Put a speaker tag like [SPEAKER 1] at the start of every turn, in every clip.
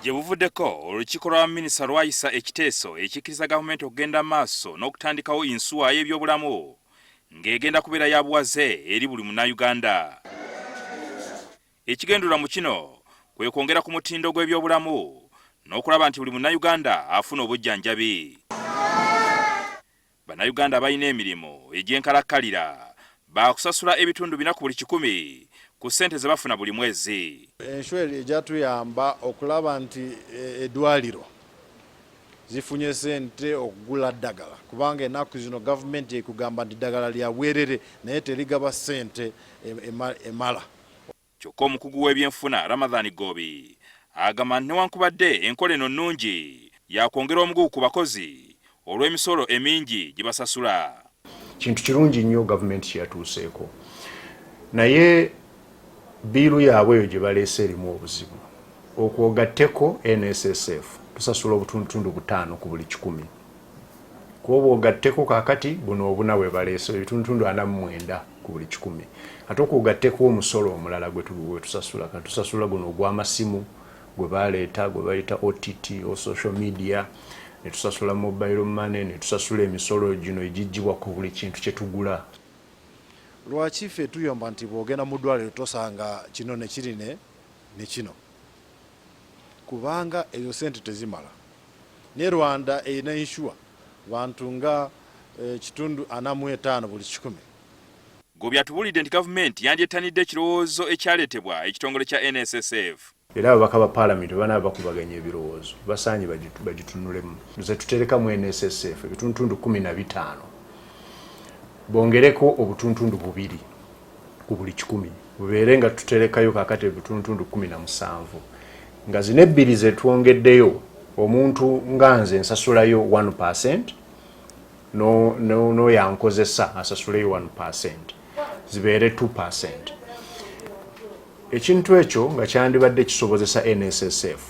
[SPEAKER 1] Gye buvuddeko olukiiko lwa minisita lwayisa ekiteeso ekikkiriza gavumenti okugenda maaso n'okutandikawo ensuwa y'ebyobulamu ng'egenda kubeera ya buwaze eri buli munnayuganda. Ekigendera mu kino kwe kwongera ku mutindo gw'ebyobulamu n'okulaba nti buli munnayuganda afuna obujjanjabi. Bannayuganda abalina emirimu egy'enkalakkalira baakusasula ebitundu 4 ku buli 100 ku ssente ze bafuna buli mwezi.
[SPEAKER 2] Enshweri ejatuyamba okulaba nti eddwaliro zifunye ssente okugula ddagala kubanga ennaku zino gavumenti ekugamba nti ddagala lya bwerere naye terigaba ssente emala.
[SPEAKER 1] Kyokka omukugu w'ebyenfuna Ramadhan Gobi agamba newankubadde enkola eno nnungi yakwongera omugugu ku bakozi olw'emisolo emingi gye basasula.
[SPEAKER 3] Kintu kirungi nnyo gavumenti kyeyatuuseeko, naye biiru yaabwe eyo gye baleese erimu obuzibu. Okwogatteko NSSF tusasula obutundutundu 5 ku buli 100. Kuba ogatteko kaakati buno obuna bwe baleese ebitundutundu 49 ku buli 100. Ate okwogatteko omusolo omulala gwe tusasula, tusasula guno ogw'amasimu gwe baleeta gwe bayita OTT o social media, ne tusasula mobile money, ne tusasula emisolo gino egijjibwa ku buli kintu kye tugula.
[SPEAKER 2] Lwaki ffe tuyomba nti bw'ogenda mu ddwaliro tosanga kino ne kiri ne kino? Kubanga ezo ssente tezimala. Ne Rwanda erina insure bantu nga kitundu 45 buli 100.
[SPEAKER 1] Gobi atubulidde nti gavumenti yandyettanidde ekirowoozo ekyaleetebwa ekitongole kya NSSF.
[SPEAKER 3] Era ababaka ba paalamenti banaba bakubaganya ebirowoozo basaanye bagitunulemu. Nze tuterekamu NSSF ebitundutundu 15. Bongereko obutundutundu 2 ku buli 100. Bubeere nga tuterekayo kakati ebitundutundu 17. Nga zino ebbiri ze twongeddeyo omuntu nga nze nsasulayo 1% no yankozesa asasulayo 1%. Zibeere 2%. Ekintu ekyo nga kyandibadde kisobozesa NSSF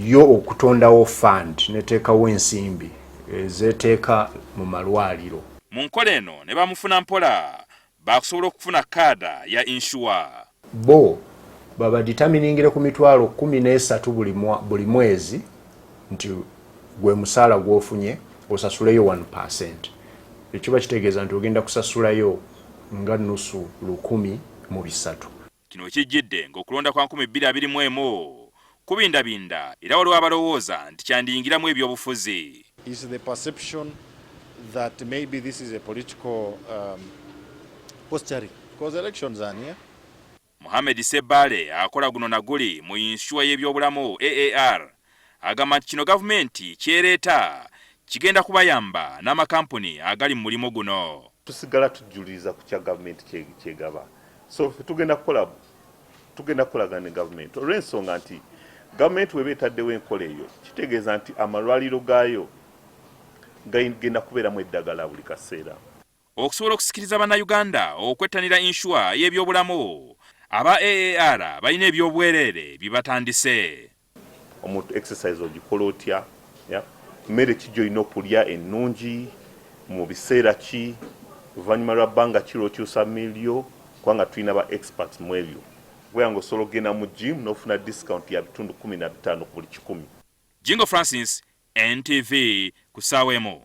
[SPEAKER 3] yo okutondawo fund neteekawo ensimbi ezeteeka mu malwaliro.
[SPEAKER 1] Mu nkola eno ne bamufuna mpola baakusobola okufuna kaada ya insure.
[SPEAKER 3] Bo baba determiningire ku mitwalo 13 buli mwezi nti gwe musaala gw'ofunye osasuleyo 1%. Ekiba kitegeeza nti ogenda kusasulayo nga nusu 100,000.
[SPEAKER 1] Kino kijjidde ng'okulonda kwa 2021 kubindabinda era waliwo abalowooza nti kyandiyingiramu ebyobufuzi.
[SPEAKER 2] Is the perception that maybe this is a political posturing because elections are near.
[SPEAKER 1] Mohamed Sebale akola guno na guli mu inshuwa y'ebyobulamu AAR agamba nti kino gavumenti kyereeta kigenda kubayamba n'amakampuni agali mu mulimo guno.
[SPEAKER 4] Tusigala tujuliza ku kya gavumenti kyegaba. So tugenda kukolagana ne gavumenti olw'ensonga nti gavumenti webeetaddewo enkola eyo kitegeeza nti amalwaliro gaayo gagenda kubeeramu eddagala buli kaseera.
[SPEAKER 1] Okusobola okusikiriza bannayuganda okwettanira inshuwa y'ebyobulamu aba AAR balina ebyobwereere bibatandise.
[SPEAKER 4] Omuntu exercise ogikola otya, mmere ki gy'olina okulya ennungi mu biseera ki, oluvannyuma lwa bbanga ki lw'okyusa milyo, kubanga tulina ba experts mu ebyo. Bweyanga osobola okugenda mu gym n'ofuna discount ya bitundu 15 ku buli 100.
[SPEAKER 1] Jingo Francis, NTV, ku ssaawa emu.